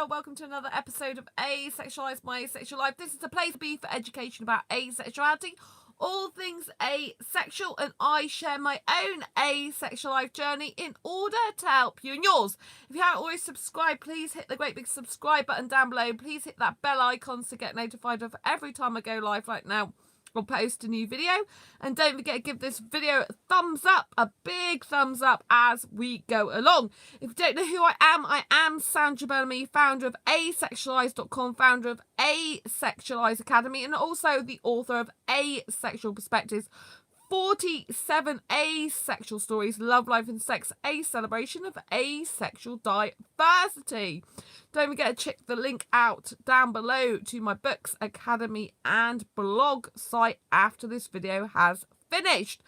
Hello, welcome to another episode of Asexualise, my asexual life. This is a place to be for education about asexuality, all things asexual, and I share my own asexual life journey in order to help you and yours. If you haven't already subscribed, please hit the great big subscribe button down below. Please hit that bell icon to get notified of every time I go live like now or post a new video. And don't forget to give this video a thumbs up, a big thumbs up as we go along. If you don't know who I am Sandra Bellamy, founder of asexualise.com, founder of Asexualise Academy, and also the author of Asexual Perspectives, 47 asexual stories, love, life and sex, a celebration of asexual diversity. Don't forget to check the link out down below to my books, academy and blog site after this video has finished.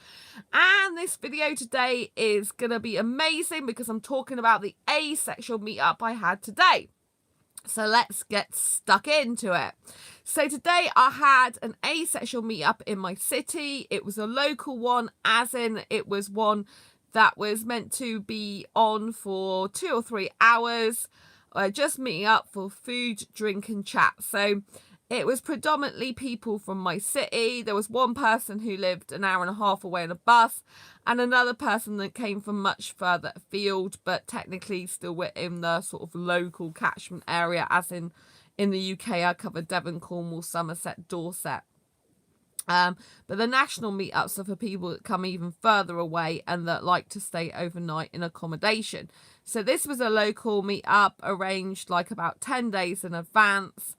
And this video today is going to be amazing because I'm talking about the asexual meetup I had today. So let's get stuck into it. So today I had an asexual meetup in my city. It was a local one, as in it was one that was meant to be on for 2 or 3 hours. Just meeting up for food, drink and chat. So it was predominantly people from my city. There was one person who lived an hour and a half away on a bus, and another person that came from much further afield, but technically still within the sort of local catchment area, as in the UK I covered Devon, Cornwall, Somerset, Dorset. But the national meetups are for people that come even further away and that like to stay overnight in accommodation. So this was a local meetup arranged like about 10 days in advance.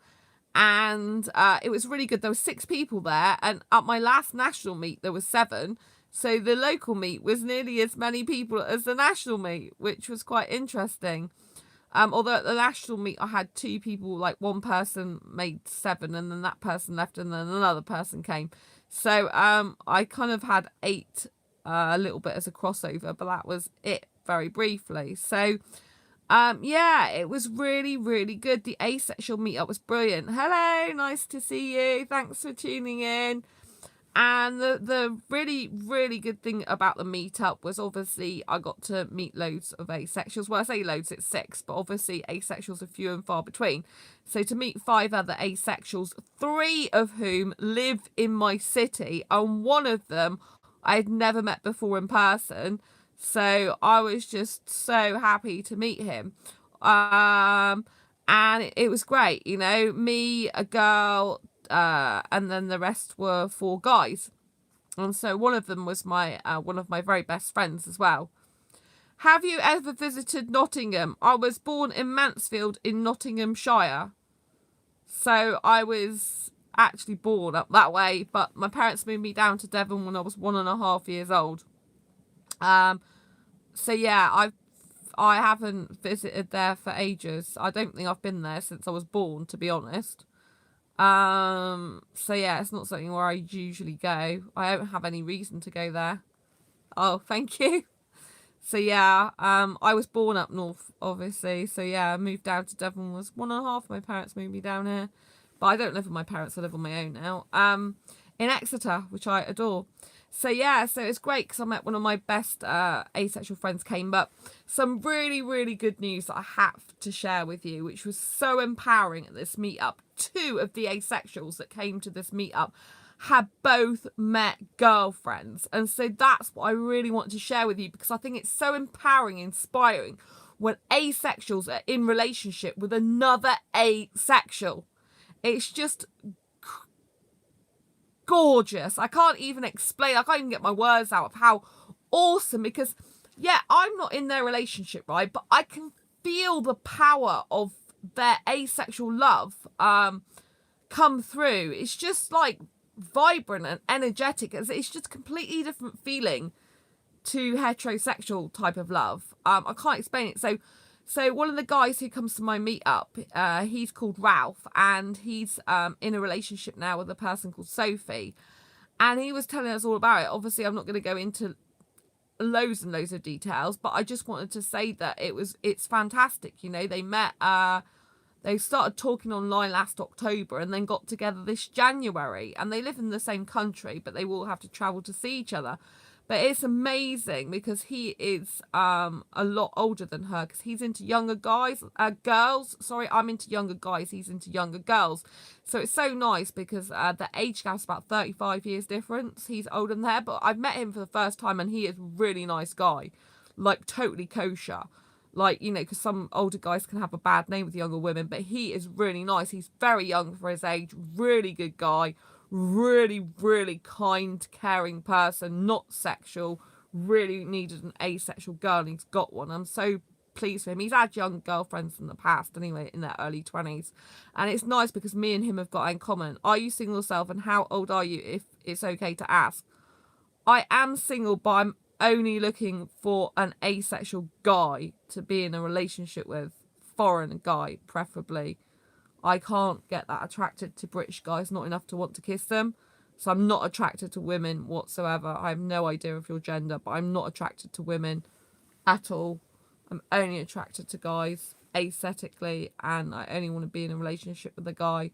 And it was really good. There were 6 people there, and at my last national meet there was 7. So the local meet was nearly as many people as the national meet, which was quite interesting. Although at the national meet I had 2 people, like one person made 7 and then that person left and then another person came. So I kind of had 8 a little bit as a crossover, but that was it very briefly. So yeah, it was really, really good. The asexual meetup was brilliant. Hello, nice to see you. Thanks for tuning in. And the really, really good thing about the meetup was obviously I got to meet loads of asexuals. Well, I say loads, it's 6, but obviously asexuals are few and far between. So to meet 5 other asexuals, 3 of whom live in my city, and one of them I had never met before in person. So I was just so happy to meet him. And it was great, you know, me, a girl, and then the rest were 4 guys. And so one of them was my one of my very best friends as well. Have you ever visited Nottingham? I was born in Mansfield in Nottinghamshire. So I was actually born up that way, but my parents moved me down to Devon when I was 1.5 years old. So yeah, I haven't visited there for ages. I don't think I've been there since I was born, to be honest. So yeah, it's not something where I usually go. I don't have any reason to go there. Oh, thank you. So yeah, I was born up north, obviously. So yeah, I moved down to Devon when I was 1.5. My parents moved me down here. But I don't live with my parents, I live on my own now. In Exeter, which I adore. So yeah, so it's great because I met one of my best asexual friends came up. Some really, really good news that I have to share with you, which was so empowering at this meetup. 2 of the asexuals that came to this meetup had both met girlfriends. And so that's what I really want to share with you, because I think it's so empowering, inspiring when asexuals are in relationship with another asexual. It's just gorgeous. I can't even explain. I can't even get my words out of how awesome, because yeah, I'm not in their relationship, right, but I can feel the power of their asexual love come through. It's just like vibrant and energetic. It's just a completely different feeling to heterosexual type of love. I can't explain it. So one of the guys who comes to my meetup, he's called Ralph, and he's in a relationship now with a person called Sophie. And he was telling us all about it. Obviously, I'm not going to go into loads and loads of details, but I just wanted to say that it's fantastic. You know, they met, they started talking online last October and then got together this January. And they live in the same country, but they will have to travel to see each other. But it's amazing because he is a lot older than her, because he's into younger girls. Sorry, I'm into younger guys. He's into younger girls. So it's so nice because the age gap's about 35 years difference. He's older than her, but I've met him for the first time and he is a really nice guy. Like, totally kosher. Like, you know, because some older guys can have a bad name with younger women, but he is really nice. He's very young for his age, really good guy, really, really kind, caring person, not sexual, really needed an asexual girl, and he's got one. I'm so pleased for him. He's had young girlfriends in the past anyway, in their early 20s. And it's nice because me and him have got in common. Are you single yourself, and how old are you, if it's okay to ask? I am single, but I'm only looking for an asexual guy to be in a relationship with. Foreign guy, preferably. I can't get that attracted to British guys, not enough to want to kiss them. So I'm not attracted to women whatsoever. I have no idea of your gender, but I'm not attracted to women at all. I'm only attracted to guys aesthetically, and I only want to be in a relationship with a guy.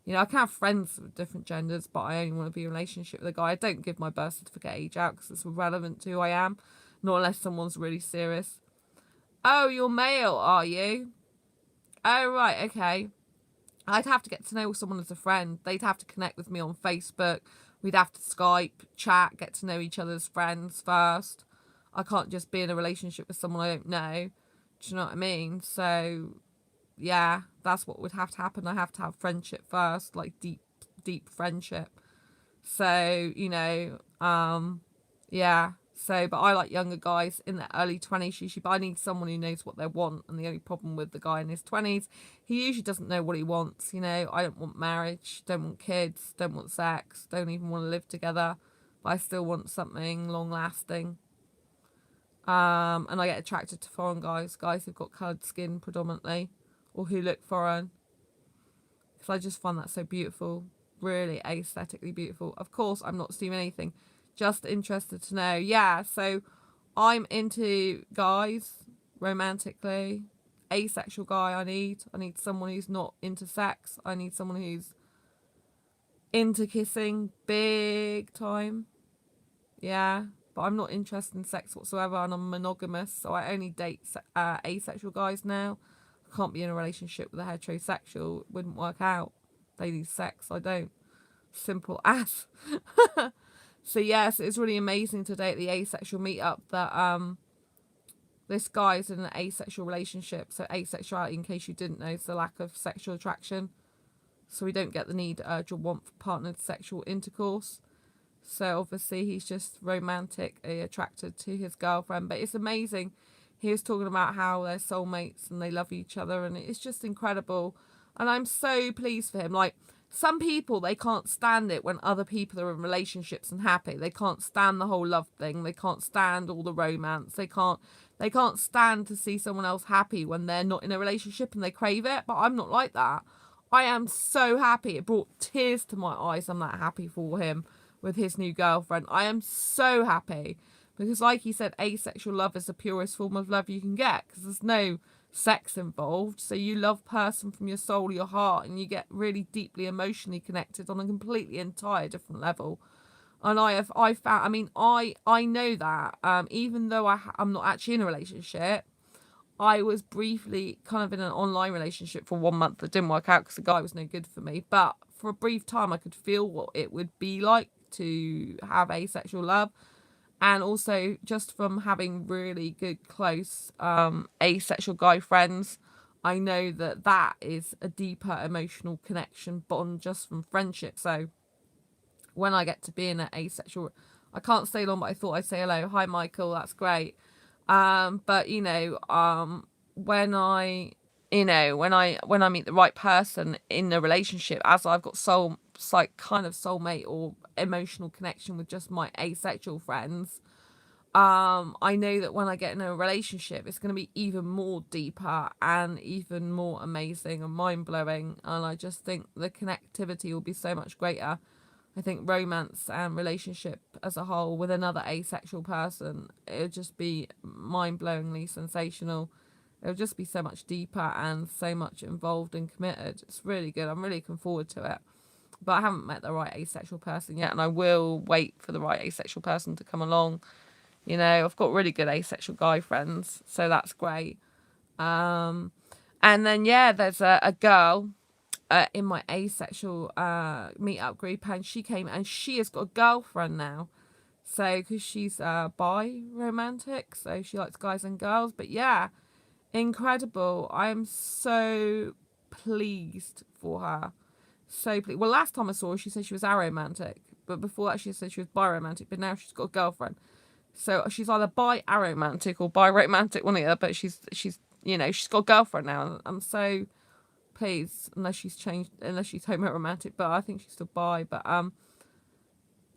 You know, I can have friends with different genders, but I only want to be in a relationship with a guy. I don't give my birth certificate age out because it's irrelevant to who I am, not unless someone's really serious. Oh, you're male, are you? Oh, right, okay. I'd have to get to know someone as a friend. They'd have to connect with me on Facebook. We'd have to Skype, chat, get to know each other's friends first. I can't just be in a relationship with someone I don't know. Do you know what I mean? So, yeah, that's what would have to happen. I have to have friendship first, like deep friendship. So, you know, yeah. So, but I like younger guys in their early 20s usually, but I need someone who knows what they want. And the only problem with the guy in his 20s, he usually doesn't know what he wants. You know, I don't want marriage, don't want kids, don't want sex, don't even want to live together, but I still want something long lasting. And I get attracted to foreign guys who've got coloured skin predominantly, or who look foreign, because I just find that so beautiful, really aesthetically beautiful. Of course, I'm not assuming anything, just interested to know. Yeah, so I'm into guys romantically. Asexual guy I need someone who's not into sex. I need someone who's into kissing big time. Yeah, but I'm not interested in sex whatsoever, and I'm monogamous, so I only date asexual guys now. I can't be in a relationship with a heterosexual. It wouldn't work out. They need sex, I don't. Simple as. So yes, it's really amazing today at the asexual meetup that this guy's in an asexual relationship. So asexuality, in case you didn't know, is the lack of sexual attraction. So we don't get the need, urge, or want for partnered sexual intercourse. So obviously he's just romantically attracted to his girlfriend. But it's amazing. He was talking about how they're soulmates and they love each other, and it's just incredible. And I'm so pleased for him. Like, some people, they can't stand it when other people are in relationships and happy. They can't stand the whole love thing. They can't stand all the romance. They can't stand to see someone else happy when they're not in a relationship and they crave it. But I'm not like that. I am so happy. It brought tears to my eyes. I'm that happy for him with his new girlfriend. I am so happy because, like he said, asexual love is the purest form of love you can get, because there's no sex involved. So you love person from your soul, your heart, and you get really deeply emotionally connected on a completely entire different level. And I found, I mean, I know that even though I'm not actually in a relationship, I was briefly kind of in an online relationship for 1 month that didn't work out because the guy was no good for me. But for a brief time, I could feel what it would be like to have asexual love. And also just from having really good, close asexual guy friends, I know that that is a deeper emotional connection bond just from friendship. So when I get to be in an asexual, I can't stay long, but I thought I'd say hello. Hi, Michael. That's great. But you know, when I meet the right person in a relationship, as I've got kind of soulmate or emotional connection with just my asexual friends, I know that when I get in a relationship, it's going to be even more deeper and even more amazing and mind-blowing. And I just think the connectivity will be so much greater. I think romance and relationship as a whole with another asexual person, it'll just be mind-blowingly sensational. It'll just be so much deeper and so much involved and committed. It's really good. I'm really looking forward to it. But I haven't met the right asexual person yet, and I will wait for the right asexual person to come along. You know, I've got really good asexual guy friends, so that's great. And then, yeah, there's a girl in my asexual meetup group, and she came and she has got a girlfriend now. So, because she's bi romantic, so she likes guys and girls. But yeah, incredible. I'm so pleased for her. So pleased. Well, last time I saw her, she said she was aromantic, but before that, she said she was biromantic. But now she's got a girlfriend, so she's either bi-aromantic or bi-romantic, one of the other. But she's you know, she's got a girlfriend now. I'm so pleased, unless she's changed, unless she's homo-romantic. But I think she's still bi. But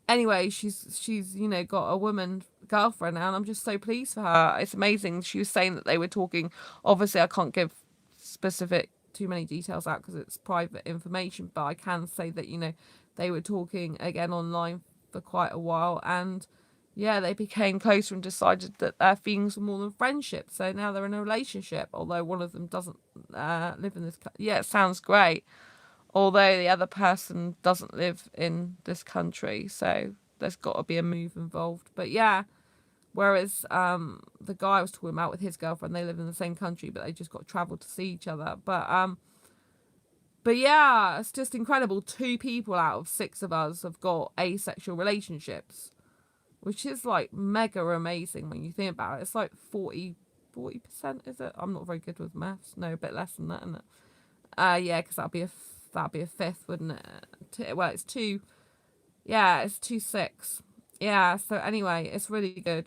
anyway, she's you know, got a woman girlfriend now, and I'm just so pleased for her. It's amazing. She was saying that they were talking. Obviously, I can't give specific too many details out because it's private information, but I can say that, you know, they were talking again online for quite a while, and yeah, they became closer and decided that their feelings were more than friendship. So now they're in a relationship, although one of them doesn't live in this. Yeah, it sounds great. Although the other person doesn't live in this country, so there's got to be a move involved. But yeah, whereas the guy I was talking about with his girlfriend, they live in the same country, but they just got to travel to see each other. But yeah, it's just incredible. 2 people out of 6 of us have got asexual relationships, which is like mega amazing when you think about it. It's like 40%, is it? I'm not very good with maths. No, a bit less than that, isn't it? Yeah, because that'd be a fifth, wouldn't it? Well, it's 2. Yeah, it's 2 6. Yeah. So anyway, it's really good.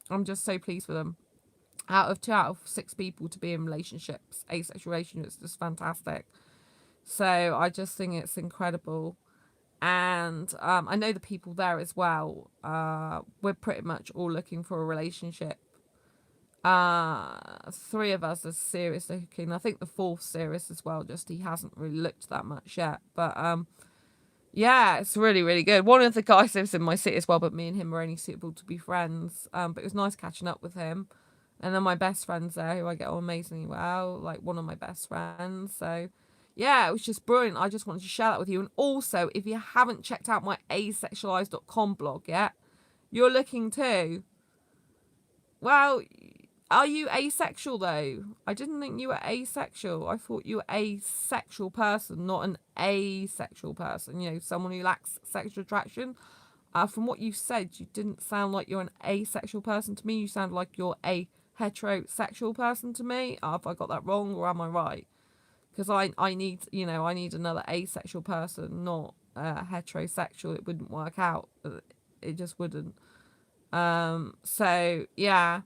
I'm just so pleased with them. Two out of 6 people to be in relationships, asexual relationships, is just fantastic. So I just think it's incredible. And I know the people there as well. We're pretty much all looking for a relationship. 3 of us are seriously looking. I think the 4th serious as well. Just he hasn't really looked that much yet. But yeah, it's really, really good. One of the guys lives in my city as well, but me and him were only suitable to be friends. But it was nice catching up with him. And then my best friend's there, who I get on amazingly well, like one of my best friends. So yeah, it was just brilliant. I just wanted to share that with you. And also, if you haven't checked out my asexualise.com blog yet, you're looking too. Well, are you asexual though? I didn't think you were asexual. I thought you were a sexual person, not an asexual person. You know, someone who lacks sexual attraction. From what you said, you didn't sound like you're an asexual person to me. You sound like you're a heterosexual person to me. Have I got that wrong, or am I right? Because I need, you know, I need another asexual person, not heterosexual. It wouldn't work out. It just wouldn't. So yeah.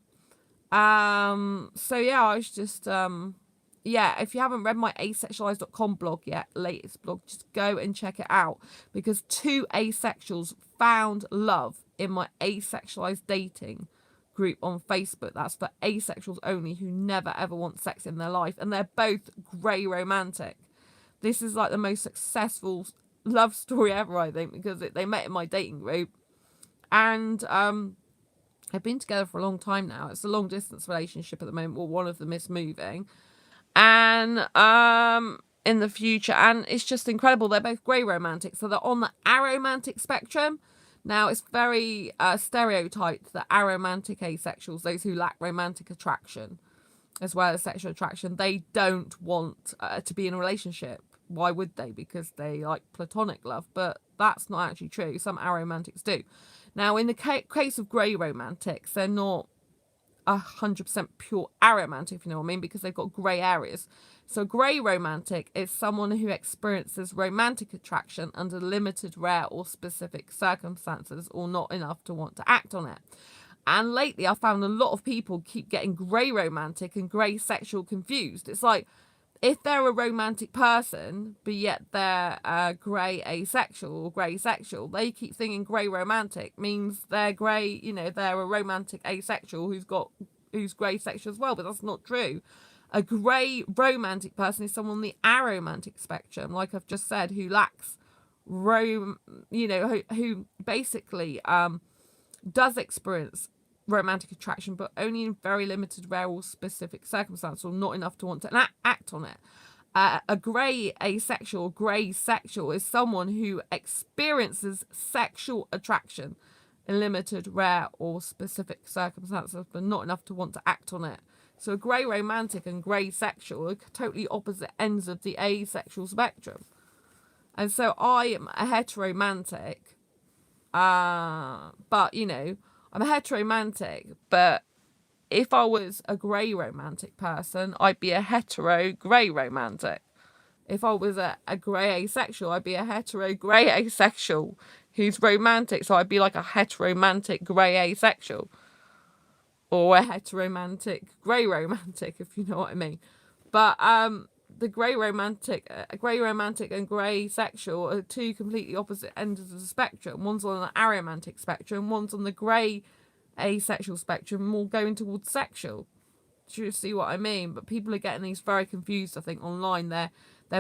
So yeah, I was just yeah, if you haven't read my asexualise.com blog yet, latest blog, just go and check it out, because 2 asexuals found love in my asexualized dating group on Facebook. That's for asexuals only who never ever want sex in their life, and they're both grey romantic. This is like the most successful love story ever, I think, because they met in my dating group, and they've been together for a long time now. It's a long distance relationship at the moment. Well, one of them is moving, and in the future, and it's just incredible. They're both grey romantic, so they're on the aromantic spectrum. Now, it's very stereotyped that aromantic asexuals, those who lack romantic attraction as well as sexual attraction, they don't want to be in a relationship. Why would they? Because they like platonic love. But that's not actually true. Some aromantics do. Now, in the case of grey romantics, they're not 100% pure aromantic, if you know what I mean, because they've got grey areas. So grey romantic is someone who experiences romantic attraction under limited, rare or specific circumstances, or not enough to want to act on it. And lately I found a lot of people keep getting grey romantic and grey sexual confused. It's like, if they're a romantic person, but yet they're grey asexual or grey sexual, they keep thinking grey romantic means they're grey, you know, they're a romantic asexual who's grey sexual as well, but that's not true. A grey romantic person is someone on the aromantic spectrum, like I've just said, who lacks who basically does experience romantic attraction, but only in very limited, rare or specific circumstances, or not enough to want to act on it. A grey asexual, grey sexual is someone who experiences sexual attraction in limited, rare or specific circumstances, but not enough to want to act on it. So a grey romantic and grey sexual are totally opposite ends of the asexual spectrum. And so I am a heteromantic, but, you know, I'm a heteromantic, but if I was a grey romantic person, I'd be a hetero grey romantic. If I was a grey asexual, I'd be a hetero grey asexual who's romantic. So I'd be like a heteromantic grey asexual. Or a heteromantic grey romantic, if you know what I mean. But the grey romantic and grey sexual are two completely opposite ends of the spectrum. One's on the aromantic spectrum, one's on the grey asexual spectrum, more going towards sexual. Do you see what I mean? But people are getting these very confused, I think, online. They're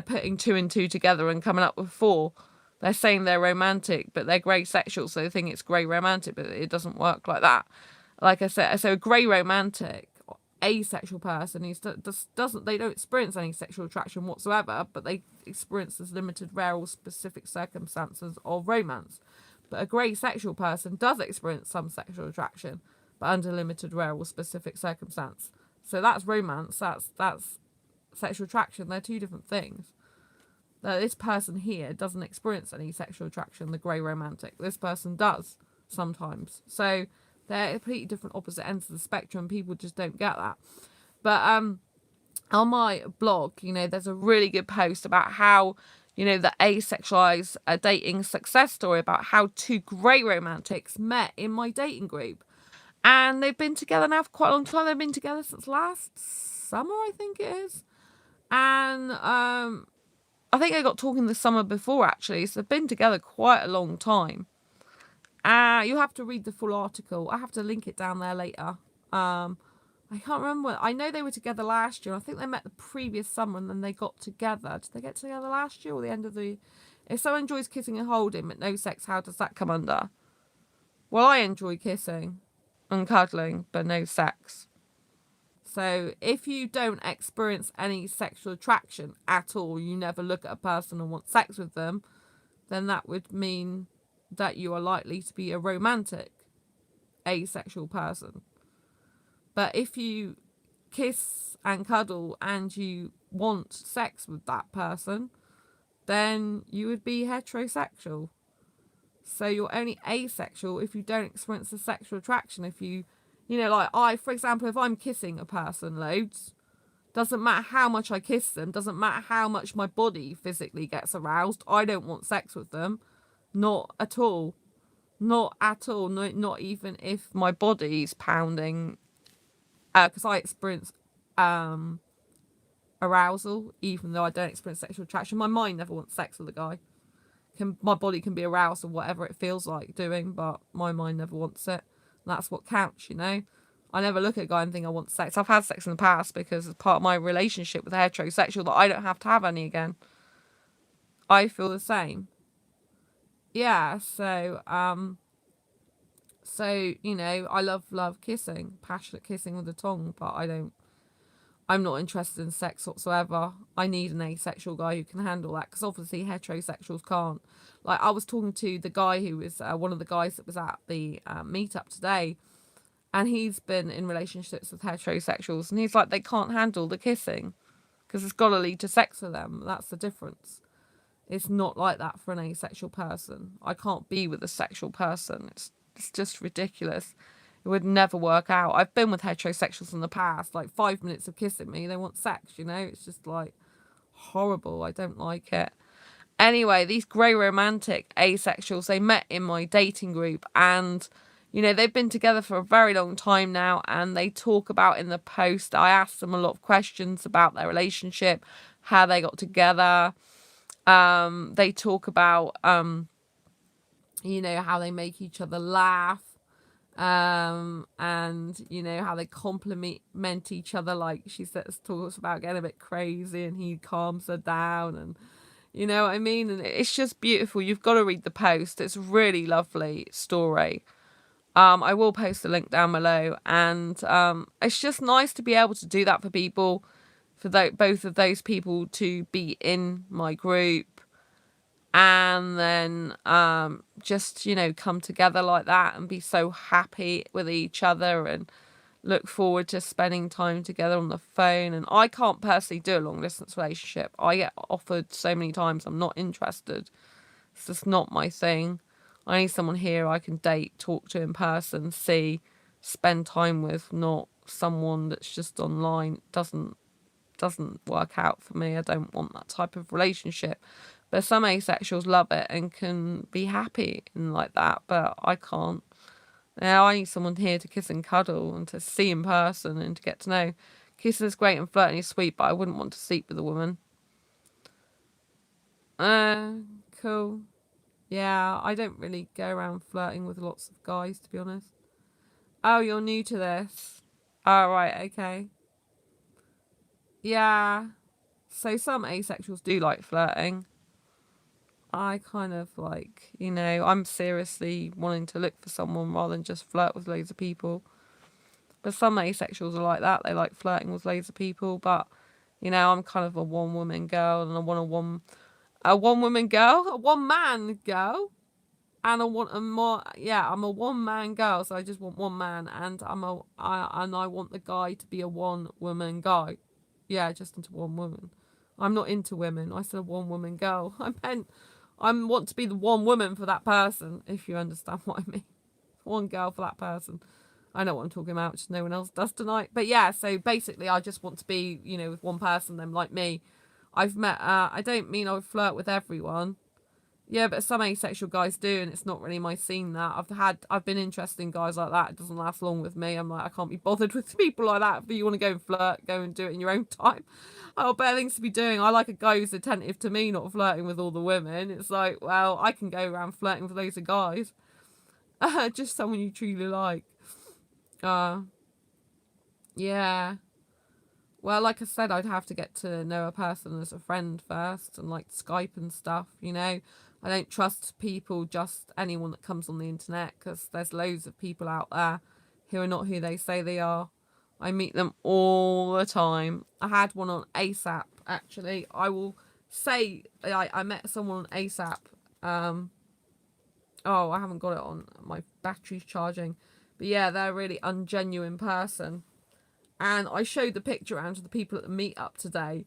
putting 2 and 2 together and coming up with 4. They're saying they're romantic, but they're grey sexual, so they think it's grey romantic, but it doesn't work like that. Like I said, so a grey romantic, asexual person who they don't experience any sexual attraction whatsoever, but they experience this limited, rare or specific circumstances of romance. But a grey sexual person does experience some sexual attraction, but under limited, rare or specific circumstance. So that's romance, that's sexual attraction. They're two different things. Now, this person here doesn't experience any sexual attraction, the grey romantic. This person does sometimes. So they're completely different opposite ends of the spectrum. People just don't get that. But on my blog, you know, there's a really good post about how, you know, the Asexualise dating success story, about how 2 grey romantics met in my dating group. And they've been together now for quite a long time. They've been together since last summer, I think it is. And I think they got talking the summer before, actually. So they've been together quite a long time. You have to read the full article. I have to link it down there later. I can't remember. I know they were together last year. I think they met the previous summer and then they got together. Did they get together last year or the end of the... If someone enjoys kissing and holding but no sex, how does that come under? Well, I enjoy kissing and cuddling but no sex. So if you don't experience any sexual attraction at all, you never look at a person and want sex with them, then that would mean that you are likely to be a romantic asexual person. But if you kiss and cuddle and you want sex with that person, then you would be heterosexual. So you're only asexual if you don't experience the sexual attraction. If you know, like for example, if I'm kissing a person loads, doesn't matter how much I kiss them, doesn't matter how much my body physically gets aroused, I don't want sex with them. Not at all. Not at all. Not even if my body's pounding. Because I experience arousal, even though I don't experience sexual attraction. My mind never wants sex with a guy. My body can be aroused or whatever it feels like doing, but my mind never wants it. And that's what counts, you know. I never look at a guy and think I want sex. I've had sex in the past because it's part of my relationship with a heterosexual that I don't have to have any again. I feel the same. Yeah, so you know, I love kissing, passionate kissing with the tongue, but I'm not interested in sex whatsoever. I need an asexual guy who can handle that, because obviously heterosexuals can't. Like, I was talking to the guy who was one of the guys that was at the meetup today, and he's been in relationships with heterosexuals, and he's like, they can't handle the kissing because it's got to lead to sex for them. That's the difference. It's not like that for an asexual person. I can't be with a sexual person. It's just ridiculous. It would never work out. I've been with heterosexuals in the past, like 5 minutes of kissing me, they want sex, you know? It's just like horrible. I don't like it. Anyway, these grey romantic asexuals, they met in my dating group, and, you know, they've been together for a very long time now, and they talk about in the post, I asked them a lot of questions about their relationship, how they got together. They talk about, you know, how they make each other laugh, and, you know, how they compliment each other. Like, she talks about getting a bit crazy and he calms her down, and, you know what I mean? And it's just beautiful. You've got to read the post. It's a really lovely story. I will post the link down below, and it's just nice to be able to do that for people, for both of those people to be in my group, and then just, you know, come together like that and be so happy with each other and look forward to spending time together on the phone. And I can't personally do a long distance relationship. I get offered so many times, I'm not interested. It's just not my thing. I need someone here I can date, talk to in person, see, spend time with, not someone that's just online. Doesn't work out for me. I don't want that type of relationship. But some asexuals love it and can be happy and like that, but I can't. Now I need someone here to kiss and cuddle and to see in person and to get to know. Kissing is great and flirting is sweet, but I wouldn't want to sleep with a woman. Cool. Yeah, I don't really go around flirting with lots of guys, to be honest. Oh, you're new to this. Oh, right, okay. Yeah. So some asexuals do like flirting. I kind of like, you know, I'm seriously wanting to look for someone rather than just flirt with loads of people. But some asexuals are like that. They like flirting with loads of people. But, you know, I'm kind of a one-woman girl, and I want a one-woman girl, a one-man girl. And I want a more, yeah, I'm a one-man girl, so I just want one man, and I want the guy to be a one-woman guy. Yeah, just into one woman. I'm not into women. I said a one-woman girl. I want to be the one woman for that person, if you understand what I mean. One girl for that person. I know what I'm talking about, just no one else does tonight. But yeah, so basically I just want to be, you know, with one person, them like me. I've met, I don't mean I would flirt with everyone. Yeah, but some asexual guys do, and it's not really my scene. That I've been interested in guys like that. It doesn't last long with me. I'm like, I can't be bothered with people like that. If you want to go and flirt, go and do it in your own time. Oh, better things to be doing. I like a guy who's attentive to me, not flirting with all the women. It's like, well, I can go around flirting with loads of guys. Just someone you truly like. Yeah. Well, like I said, I'd have to get to know a person as a friend first, and like Skype and stuff, you know. I don't trust people, just anyone that comes on the internet, because there's loads of people out there who are not who they say they are. I meet them all the time. I had one on ASAP, actually. I will say I met someone on ASAP. Oh, I haven't got it on. My battery's charging. But yeah, they're a really ungenuine person. And I showed the picture around to the people at the meetup today.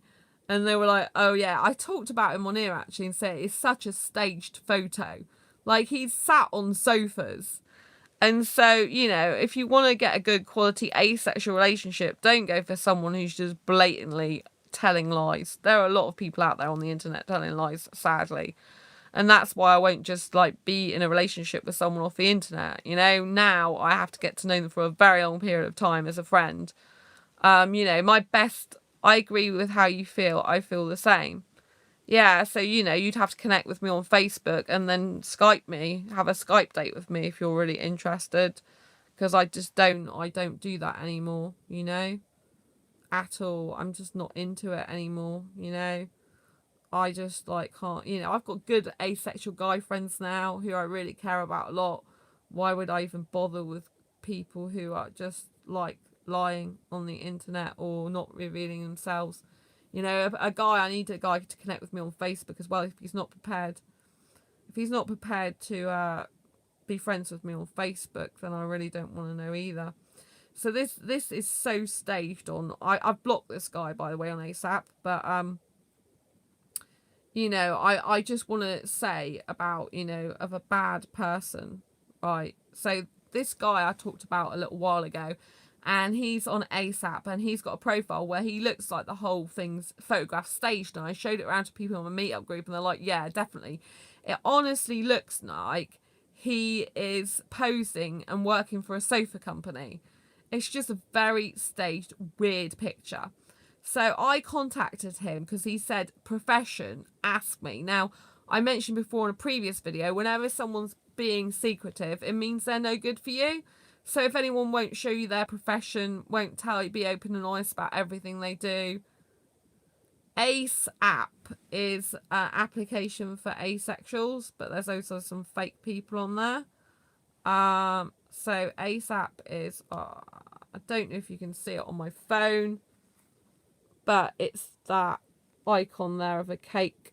And they were like, oh yeah, I talked about him on here actually and said it's such a staged photo. Like, he's sat on sofas. And so, you know, if you want to get a good quality asexual relationship, don't go for someone who's just blatantly telling lies. There are a lot of people out there on the internet telling lies, sadly. And that's why I won't just like be in a relationship with someone off the internet. You know, now I have to get to know them for a very long period of time as a friend. You know, I agree with how you feel. I feel the same. Yeah, so, you know, you'd have to connect with me on Facebook and then Skype me, have a Skype date with me if you're really interested. Because I don't do that anymore, you know, at all. I'm just not into it anymore, you know. I just like can't, you know, I've got good asexual guy friends now who I really care about a lot. Why would I even bother with people who are just like lying on the internet or not revealing themselves? You know, I need a guy to connect with me on Facebook as well. If he's not prepared to be friends with me on Facebook, then I really don't want to know either. So this is so staged on. I've blocked this guy, by the way, on ASAP, but you know, I just want to say about, you know, of a bad person, right? So this guy I talked about a little while ago, and he's on ASAP, and he's got a profile where he looks like the whole thing's photographed staged, and I showed it around to people on my meetup group, and they're like, yeah, definitely. It honestly looks like he is posing and working for a sofa company. It's just a very staged, weird picture. So I contacted him because he said, profession, ask me. Now, I mentioned before in a previous video, whenever someone's being secretive, it means they're no good for you. So if anyone won't show you their profession, won't tell you, be open and honest about everything they do. Ace app is an application for asexuals, but there's also some fake people on there. So Ace app is, I don't know if you can see it on my phone, but it's that icon there of a cake.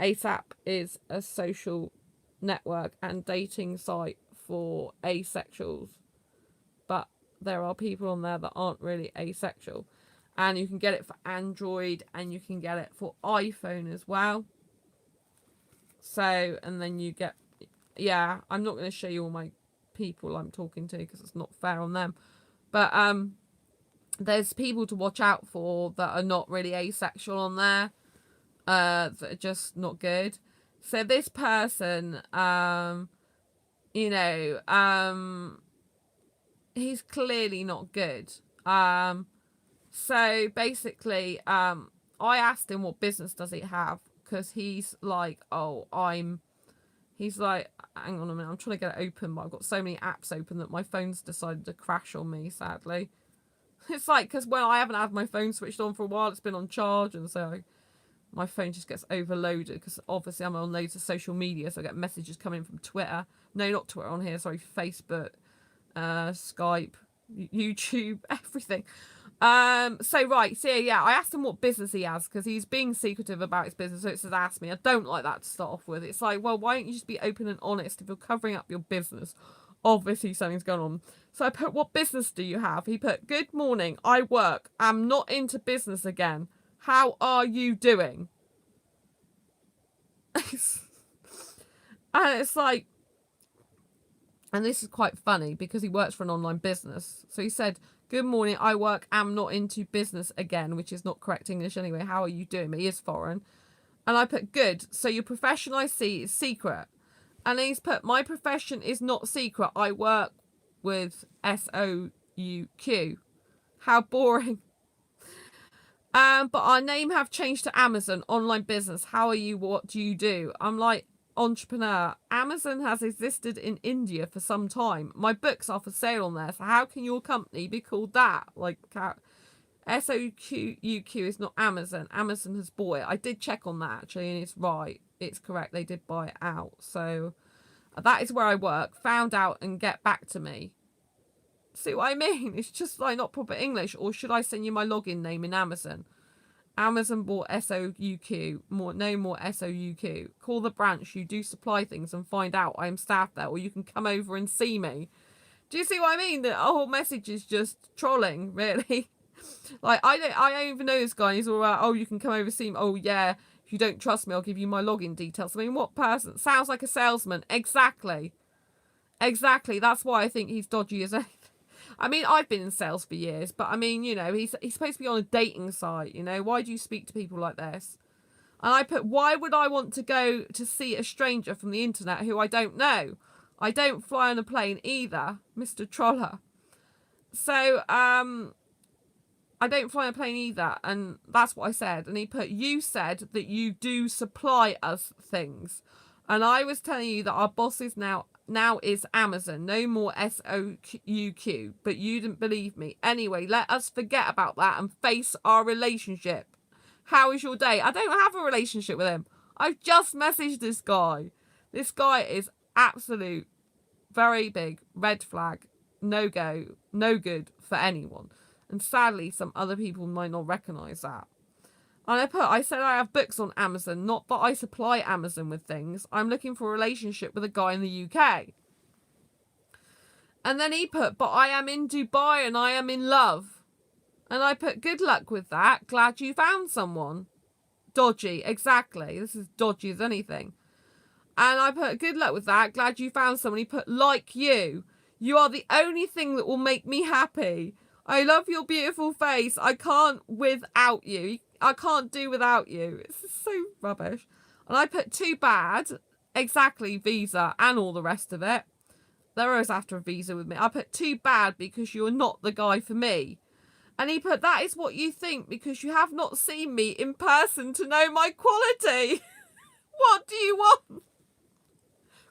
ASAP is a social network and dating site for asexuals, but there are people on there that aren't really asexual, and you can get it for Android and you can get it for iPhone as well. So, and then you get, yeah, I'm not going to show you all my people I'm talking to because it's not fair on them, but there's people to watch out for that are not really asexual on there, that are just not good. So this person, you know, he's clearly not good. So basically, I asked him what business does he have, because he's like, he's like, hang on a minute, I'm trying to get it open, but I've got so many apps open that my phone's decided to crash on me, sadly. It's like, because when I haven't had my phone switched on for a while, it's been on charge, and so my phone just gets overloaded, because obviously I'm on loads of social media, so I get messages coming from Twitter. No, not Twitter on here, sorry, Facebook, Skype, YouTube, everything. So right, so yeah, I asked him what business he has, because he's being secretive about his business, so it says ask me. I don't like that to start off with. It's like, well, why don't you just be open and honest? If you're covering up your business, obviously something's going on. So I put, what business do you have? He put, good morning, I work, I'm not into business again. How are you doing? And it's like, and this is quite funny because he works for an online business. So he said, good morning, I work, am not into business again, which is not correct English anyway. How are you doing? But he is foreign. And I put, good. So your profession I see is secret. And he's put, my profession is not secret. I work with SOUQ. How boring. But our name have changed to Amazon, online business. How are you? What do you do? I'm like, entrepreneur. Amazon has existed in India for some time. My books are for sale on there. So how can your company be called that? Like, SOUQ is not Amazon. Amazon has bought it. I did check on that actually, and it's right. It's correct. They did buy it out. So that is where I work. Found out and get back to me. See what I mean? It's just like not proper English. Or should I send you my login name in Amazon? Amazon bought SOUQ. No more SOUQ. Call the branch. You do supply things and find out I am staff there, or you can come over and see me. Do you see what I mean? The whole message is just trolling, really. Like, I don't even know this guy. He's all about, oh, you can come over and see me. Oh yeah, if you don't trust me, I'll give you my login details. I mean, what person sounds like a salesman? Exactly. That's why I think he's dodgy as anything. I mean, I've been in sales for years, but I mean, you know, he's supposed to be on a dating site, you know. Why do you speak to people like this? And I put, why would I want to go to see a stranger from the internet who I don't know? I don't fly on a plane either, Mr. Troller. So, I don't fly on a plane either, and that's what I said. And he put, you said that you do supply us things. And I was telling you that our boss is now is Amazon, no more SOUQ, but you didn't believe me. Anyway, let us forget about that and face our relationship. How is your day? I don't have a relationship with him. I've just messaged this guy. This guy is absolute, very big red flag, no go, no good for anyone. And sadly, some other people might not recognise that. And I said I have books on Amazon, not that I supply Amazon with things. I'm looking for a relationship with a guy in the UK. And then he put, but I am in Dubai and I am in love. And I put, good luck with that. Glad you found someone. Dodgy, exactly. This is dodgy as anything. And I put, good luck with that. Glad you found someone. He put, like you. You are the only thing that will make me happy. I love your beautiful face. I can't without you. I can't do without you. It's so rubbish. And I put, too bad. Exactly, visa and all the rest of it. They're always after a visa with me. I put, too bad because you're not the guy for me. And he put, that is what you think because you have not seen me in person to know my quality. What do you want?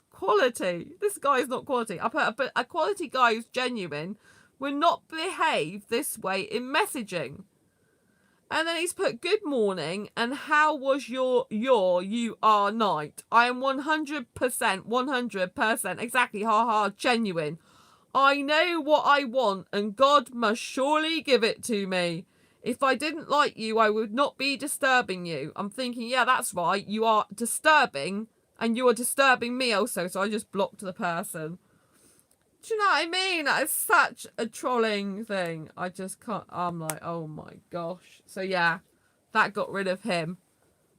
Quality. This guy is not quality. I put, a quality guy who's genuine would not behave this way in messaging. And then he's put, good morning, and how was you are night? I am 100%, exactly, genuine. I know what I want, and God must surely give it to me. If I didn't like you, I would not be disturbing you. I'm thinking, yeah, that's right. You are disturbing, and you are disturbing me also. So I just blocked the person. Do you know what I mean? That is such a trolling thing. I just can't. I'm like, oh my gosh. So yeah, that got rid of him.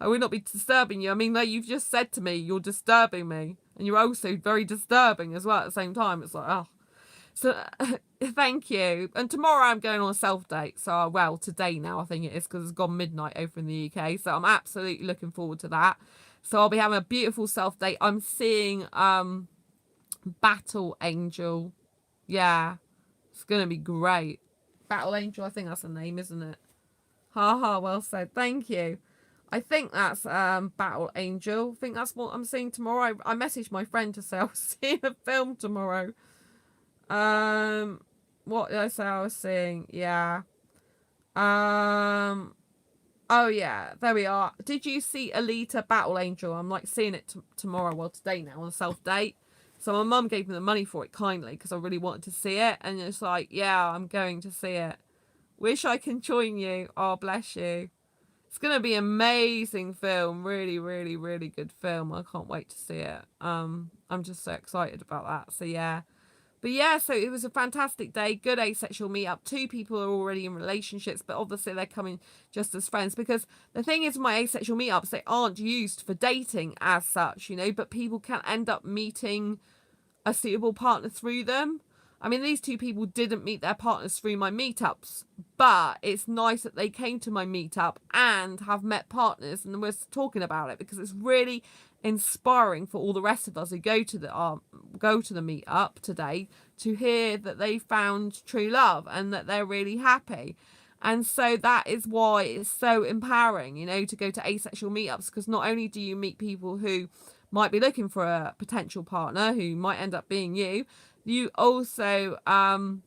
I would not be disturbing you. I mean, like you've just said to me, you're disturbing me. And you're also very disturbing as well at the same time. It's like, oh. So, thank you. And tomorrow I'm going on a self-date. So, well, today now I think it is because it's gone midnight over in the UK. So, I'm absolutely looking forward to that. So, I'll be having a beautiful self-date. I'm seeing Battle Angel. Yeah. It's going to be great. Battle Angel, I think that's the name, isn't it? Ha, well said. Thank you. I think that's Battle Angel. I think that's what I'm seeing tomorrow. I messaged my friend to say I was seeing a film tomorrow. What did I say I was seeing? Yeah. Oh yeah, there we are. Did you see Alita Battle Angel? I'm like seeing it tomorrow, well today now, on a self-date. So my mum gave me the money for it kindly because I really wanted to see it. And it's like, yeah, I'm going to see it. Wish I can join you. Oh, bless you. It's going to be an amazing film. Really, really, really good film. I can't wait to see it. I'm just so excited about that. So yeah. But yeah, so it was a fantastic day. Good asexual meetup. 2 people are already in relationships, but obviously they're coming just as friends. Because the thing is, my asexual meetups, they aren't used for dating as such, you know, but people can end up meeting a suitable partner through them. I mean, these 2 people didn't meet their partners through my meetups, but it's nice that they came to my meetup and have met partners and we're talking about it because it's really inspiring for all the rest of us who go to the meetup today to hear that they found true love and that they're really happy. And so that is why it's so empowering, you know, to go to asexual meetups, because not only do you meet people who might be looking for a potential partner who might end up being you, you also can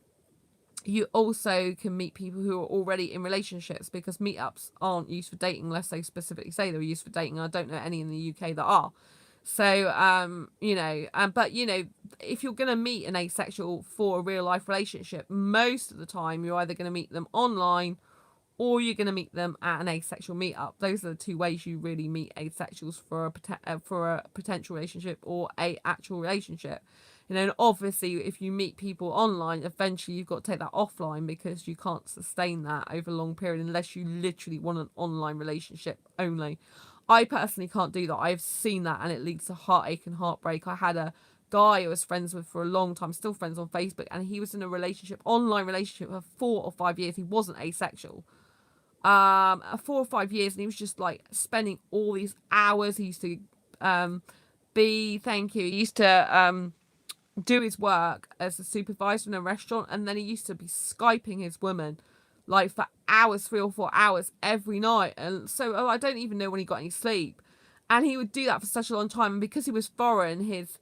meet people who are already in relationships, because meetups aren't used for dating unless they specifically say they're used for dating. I don't know any in the UK that are. So, you know, but, you know, if you're going to meet an asexual for a real life relationship, most of the time you're either going to meet them online or you're going to meet them at an asexual meetup. Those are the 2 ways you really meet asexuals for a potential relationship or a actual relationship. You know, and obviously if you meet people online, eventually you've got to take that offline because you can't sustain that over a long period unless you literally want an online relationship only. I personally can't do that. I've seen that and it leads to heartache and heartbreak. I had a guy I was friends with for a long time, still friends on Facebook, and he was in a online relationship for 4 or 5 years. He wasn't asexual. 4 or 5 years, and he was just like spending all these hours. He used to he used to do his work as a supervisor in a restaurant, and then he used to be Skyping his woman like for hours, 3 or 4 hours every night. And so I don't even know when he got any sleep, and he would do that for such a long time. And because he was foreign, his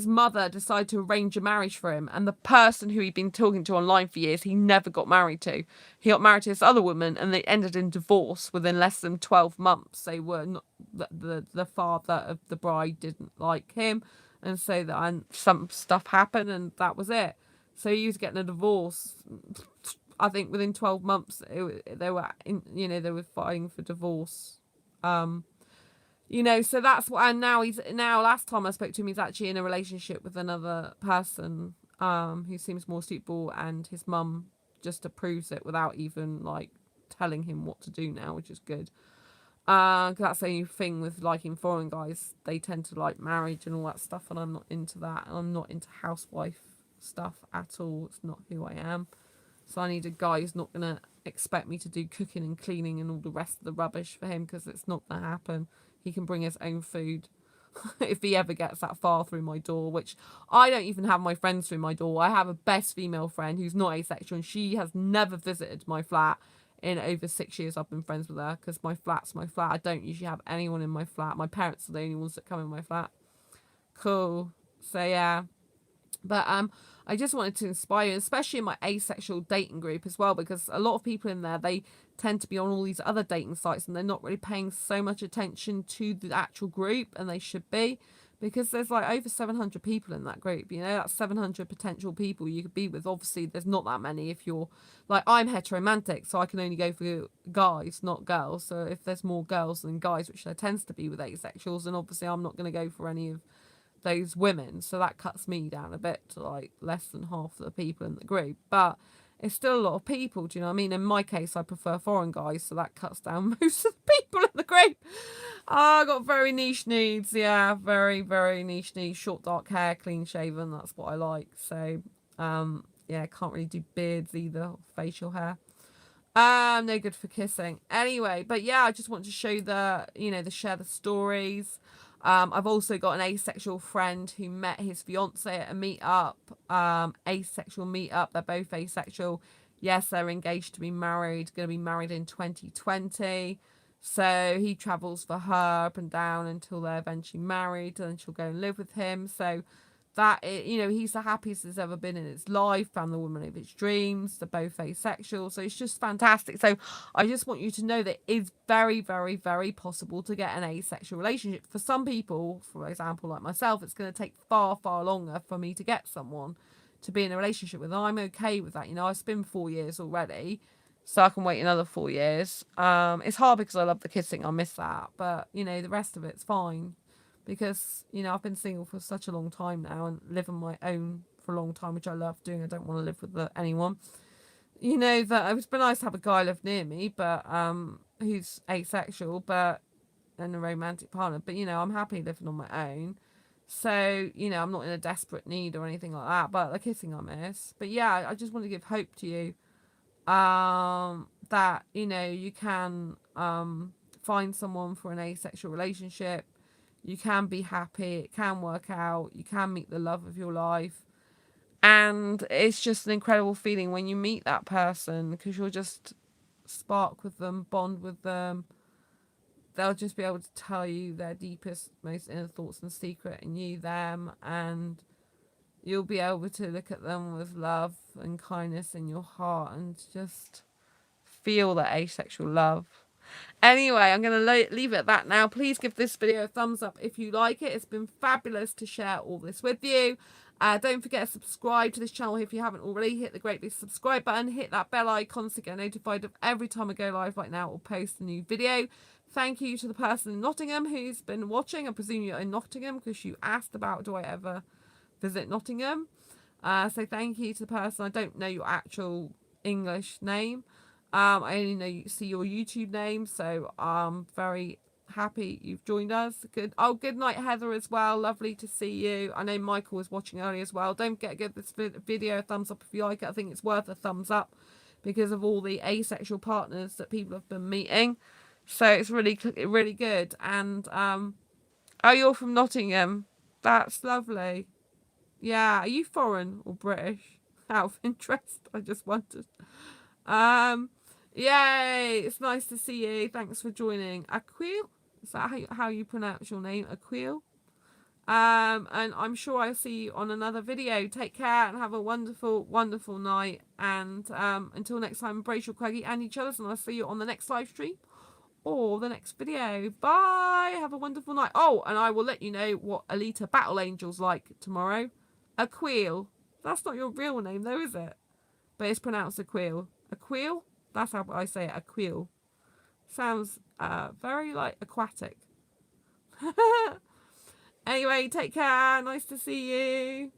mother decided to arrange a marriage for him, and the person who he'd been talking to online for years, he never got married to. He got married to this other woman, and they ended in divorce within less than 12 months. They were not, the father of the bride didn't like him, and so some stuff happened, and that was it. So he was getting a divorce. I think within 12 months, they were fighting for divorce. You know, so that's what. And now last time I spoke to him, he's actually in a relationship with another person who seems more suitable, and his mum just approves it without even like telling him what to do now, which is good. 'Cause that's the only thing with liking foreign guys, they tend to like marriage and all that stuff, and I'm not into that, and I'm not into housewife stuff at all. It's not who I am. So I need a guy who's not going to expect me to do cooking and cleaning and all the rest of the rubbish for him, because it's not going to happen. He can bring his own food if he ever gets that far through my door, which I don't even have my friends through my door. I have a best female friend who's not asexual, and she has never visited my flat in over 6 years I've been friends with her, because my flat's my flat. I don't usually have anyone in my flat. My parents are the only ones that come in my flat. Cool. So yeah. But I just wanted to inspire you, especially in my asexual dating group as well, because a lot of people in there, they tend to be on all these other dating sites and they're not really paying so much attention to the actual group, and they should be, because there's like over 700 people in that group. You know, that's 700 potential people you could be with. Obviously, there's not that many if you're like, I'm heteromantic, so I can only go for guys, not girls. So if there's more girls than guys, which there tends to be with asexuals, then obviously I'm not going to go for any of those women. So that cuts me down a bit to like less than half of the people in the group. But it's still a lot of people, do you know what I mean? In my case, I prefer foreign guys, so that cuts down most of the people in the group. I got very niche needs, yeah, very, very niche needs. Short, dark hair, clean shaven, that's what I like. So, yeah, can't really do beards either, facial hair. No good for kissing. Anyway, but yeah, I just want to show share the stories. I've also got an asexual friend who met his fiance at a meetup, asexual meetup. They're both asexual. Yes, they're engaged to be married, going to be married in 2020. So he travels for her up and down until they're eventually married, and she'll go and live with him. So that, he's the happiest he's ever been in his life, found the woman of his dreams. They're both asexual, so it's just fantastic. So I just want you to know that it is very, very, very possible to get an asexual relationship. For some people, for example, like myself, it's going to take far, far longer for me to get someone to be in a relationship with. I'm okay with that. I've been 4 years already, so I can wait another 4 years. It's hard because I love the kissing, I miss that, but the rest of it's fine. Because, I've been single for such a long time now and live on my own for a long time, which I love doing. I don't want to live with anyone. That it would be nice to have a guy live near me, but who's asexual, and a romantic partner. But, I'm happy living on my own. So, I'm not in a desperate need or anything like that. But the kissing I miss. But yeah, I just want to give hope to you that, you can find someone for an asexual relationship. You can be happy, it can work out, you can meet the love of your life. And it's just an incredible feeling when you meet that person, because you'll just spark with them, bond with them. They'll just be able to tell you their deepest, most inner thoughts and secret, and you them. And you'll be able to look at them with love and kindness in your heart and just feel that asexual love. Anyway, I'm going to leave it at that now. Please give this video a thumbs up if you like it. It's been fabulous to share all this with you. Don't forget to subscribe to this channel if you haven't already. Hit the great big subscribe button. Hit that bell icon to get notified of every time I go live like now or post a new video. Thank you to the person in Nottingham who's been watching. I presume you're in Nottingham because you asked about, do I ever visit Nottingham? So thank you to the person. I don't know your actual English name. I only know see your YouTube name, so I'm very happy you've joined us. Good night, Heather, as well. Lovely to see you. I know Michael was watching earlier as well. Don't forget to give this video a thumbs up if you like it. I think it's worth a thumbs up because of all the asexual partners that people have been meeting. So it's really, really good. And you're from Nottingham. That's lovely. Yeah, are you foreign or British? Out of interest, I just wondered. Yay! It's nice to see you. Thanks for joining. Aquil? Is that how you pronounce your name? Aquil? And I'm sure I'll see you on another video. Take care and have a wonderful, wonderful night. And until next time, embrace your quaggy and each other's, and I'll see you on the next live stream or the next video. Bye! Have a wonderful night. Oh, and I will let you know what Alita Battle Angel's like tomorrow. Aquil. That's not your real name though, is it? But it's pronounced Aquil. Aquil? That's how I say it, Aquil. Sounds very like aquatic. Anyway, take care. Nice to see you.